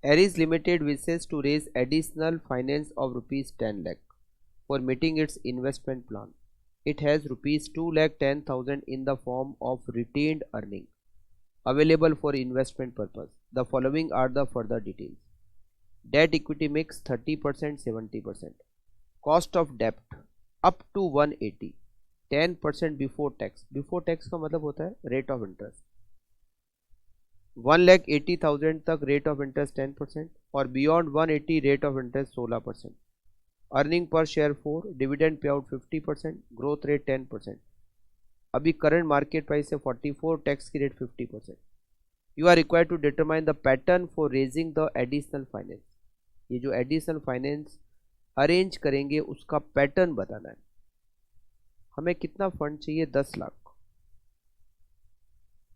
Aries Limited wishes to raise additional finance of rupees 10 lakh for meeting its investment plan. It has rupees 2,10,000 in the form of retained earning available for investment purpose. The following are the further details. Debt equity mix 30% 70%. Cost of debt up to 180. 10% before tax. Before tax का मतलब होता है rate of interest. 1,80,000 तक rate of interest 10% और beyond 180 rate of interest 16%. Earning पर share 4, dividend pay out 50%, growth rate 10%. अभी current market price है 44, tax की rate 50%. You are required to determine the pattern for raising the additional finance. ये जो additional finance arrange करेंगे उसका pattern बताना है. हमें कितना फंड चाहिए? 10 lakh.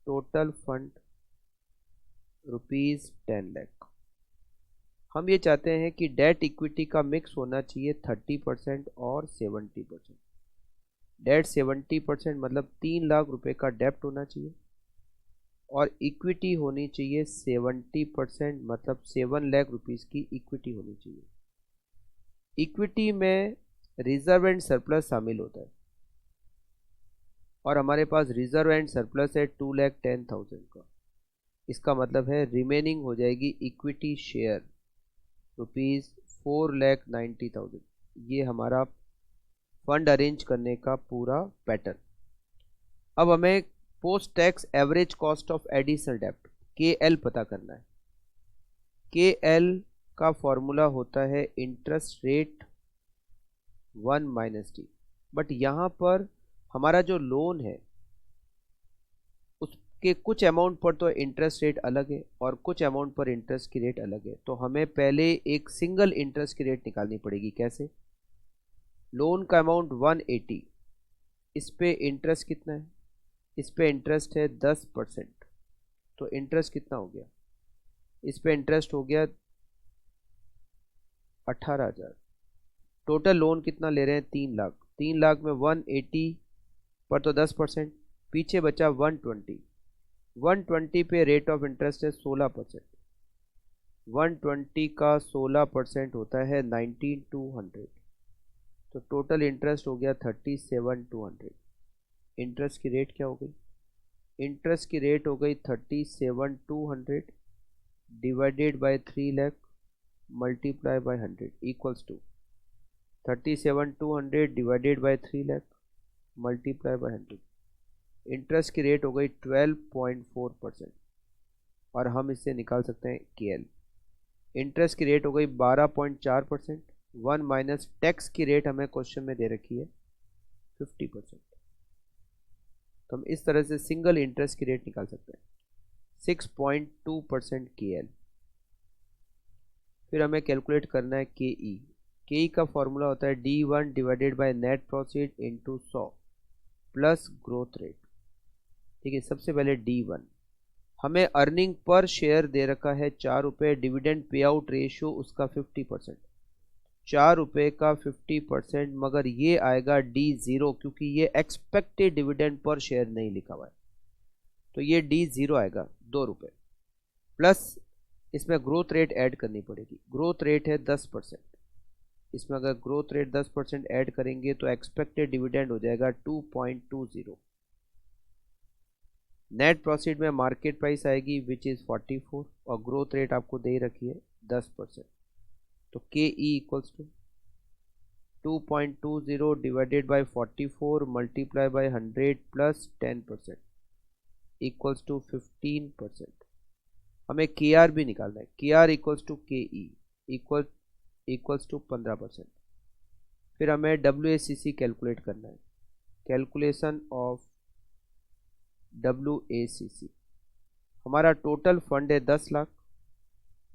Total fund rupees 10 lakh. हम ये चाहते हैं कि डेट इक्विटी का मिक्स होना चाहिए 30% और 70%. डेट 70% मतलब 3 लाख रुपए का डेप्ट होना चाहिए और इक्विटी होनी चाहिए 70% मतलब 7 लाख रुपीज़ की इक्विटी होनी चाहिए. इक्विटी में रिजर्व एंड सरप्लस शामिल होता है और हमारे पास रिजर्व एंड सरप्लस है 2,10,000 का. इसका मतलब है रिमेनिंग हो जाएगी इक्विटी शेयर रुपीज़ 4,90,000. ये हमारा फंड अरेंज करने का पूरा पैटर्न. अब हमें post tax average cost of additional डेप्ट KL पता करना है. KL का फॉर्मूला होता है इंटरेस्ट रेट 1 - T. बट यहाँ पर हमारा जो लोन है उसके कुछ अमाउंट पर तो इंटरेस्ट रेट अलग है और कुछ अमाउंट पर इंटरेस्ट की रेट अलग है. तो हमें पहले एक सिंगल इंटरेस्ट की रेट निकालनी पड़ेगी. कैसे? लोन का अमाउंट 180, इस पे इंटरेस्ट कितना है? इस पे इंटरेस्ट है 10%. तो इंटरेस्ट कितना हो गया? इस पे इंटरेस्ट हो गया 18,000. टोटल लोन कितना ले रहे हैं? 3 लाख. 3 लाख में 180 पर तो 10%, पीछे बचा 120. 120 पे रेट ऑफ इंटरेस्ट है 16%. 120 का 16% होता है 19,200. तो टोटल इंटरेस्ट हो गया 37,200. इंटरेस्ट की रेट क्या हो गई? इंटरेस्ट की रेट हो गई 37,200 divided by 3 lakh multiply by 100 equals to 37,200 divided by 3 lakh multiply by 100. Interest की रेट हो गई 12.4% और हम इससे निकाल सकते हैं KL. इंटरेस्ट की रेट हो गई 12.4%. 1 माइनस टैक्स की रेट हमें क्वेश्चन में दे रखी है 50%. तो हम इस तरह से सिंगल इंटरेस्ट की रेट निकाल सकते हैं 6.2% KL. फिर हमें कैलकुलेट करना है KE. KE का फॉर्मूला होता है D1 divided by net profit into 100 plus growth rate. ठीक है, सबसे पहले D1 हमें अर्निंग पर शेयर दे रखा है 4 रुपये. डिविडेंड पे आउट रेशियो उसका 50%. 4 रुपये का 50%, मगर ये आएगा D0 क्योंकि ये एक्सपेक्टेड डिविडेंड पर शेयर नहीं लिखा हुआ है. तो ये D0 आएगा 2 रुपये. प्लस इसमें ग्रोथ रेट ऐड करनी पड़ेगी. ग्रोथ रेट है 10%. इसमें अगर ग्रोथ रेट 10% ऐड करेंगे तो एक्सपेक्टेड डिविडेंड हो जाएगा 2.20. नेट प्रॉफिट में मार्केट प्राइस आएगी विच इज़ 44 और ग्रोथ रेट आपको दे रखी है 10%. तो KE equals to 2.20 divided by 44 multiply by 100 plus 10% equals to 15%. हमें KR भी निकालना है. KR equals to KE equals to 15%. फिर हमें WACC कैलकुलेट करना है. Calculation of WACC. हमारा टोटल फंड है 10 लाख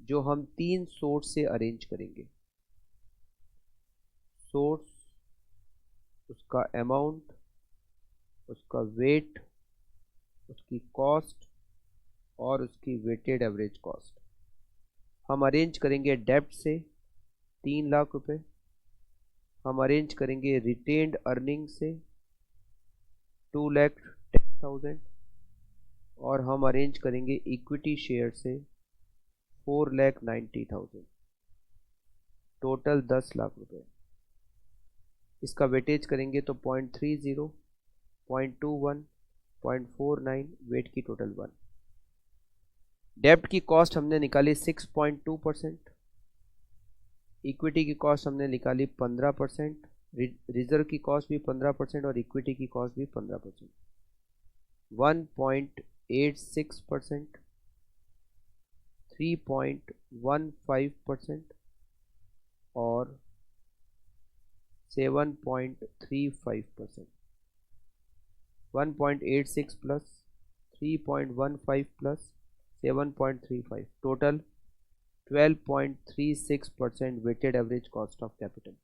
जो हम 3 सोर्स से अरेंज करेंगे. सोर्स, उसका अमाउंट, उसका वेट, उसकी कॉस्ट और उसकी वेटेड एवरेज कॉस्ट. हम अरेंज करेंगे डेब्ट से 3 लाख रुपए. हम अरेंज करेंगे रिटेन्ड अर्निंग से 2,10,000 और हम अरेंज करेंगे इक्विटी शेयर से 4,90,000, टोटल 10 लाख रुपए। इसका वेटेज करेंगे तो 0.30, 0.21, 0.49, वेट की टोटल 1। डेब्ट की कॉस्ट हमने निकाली 6.2%, इक्विटी की कॉस्ट हमने निकाली 15%, रिजर्व की कॉस्ट भी 15% और इक्विटी की कॉस्ट भी 15%। 1.86%, 3.15% और 7.35%। 1.86 plus 3.15 plus 7.35, total 12.36% weighted average cost of capital.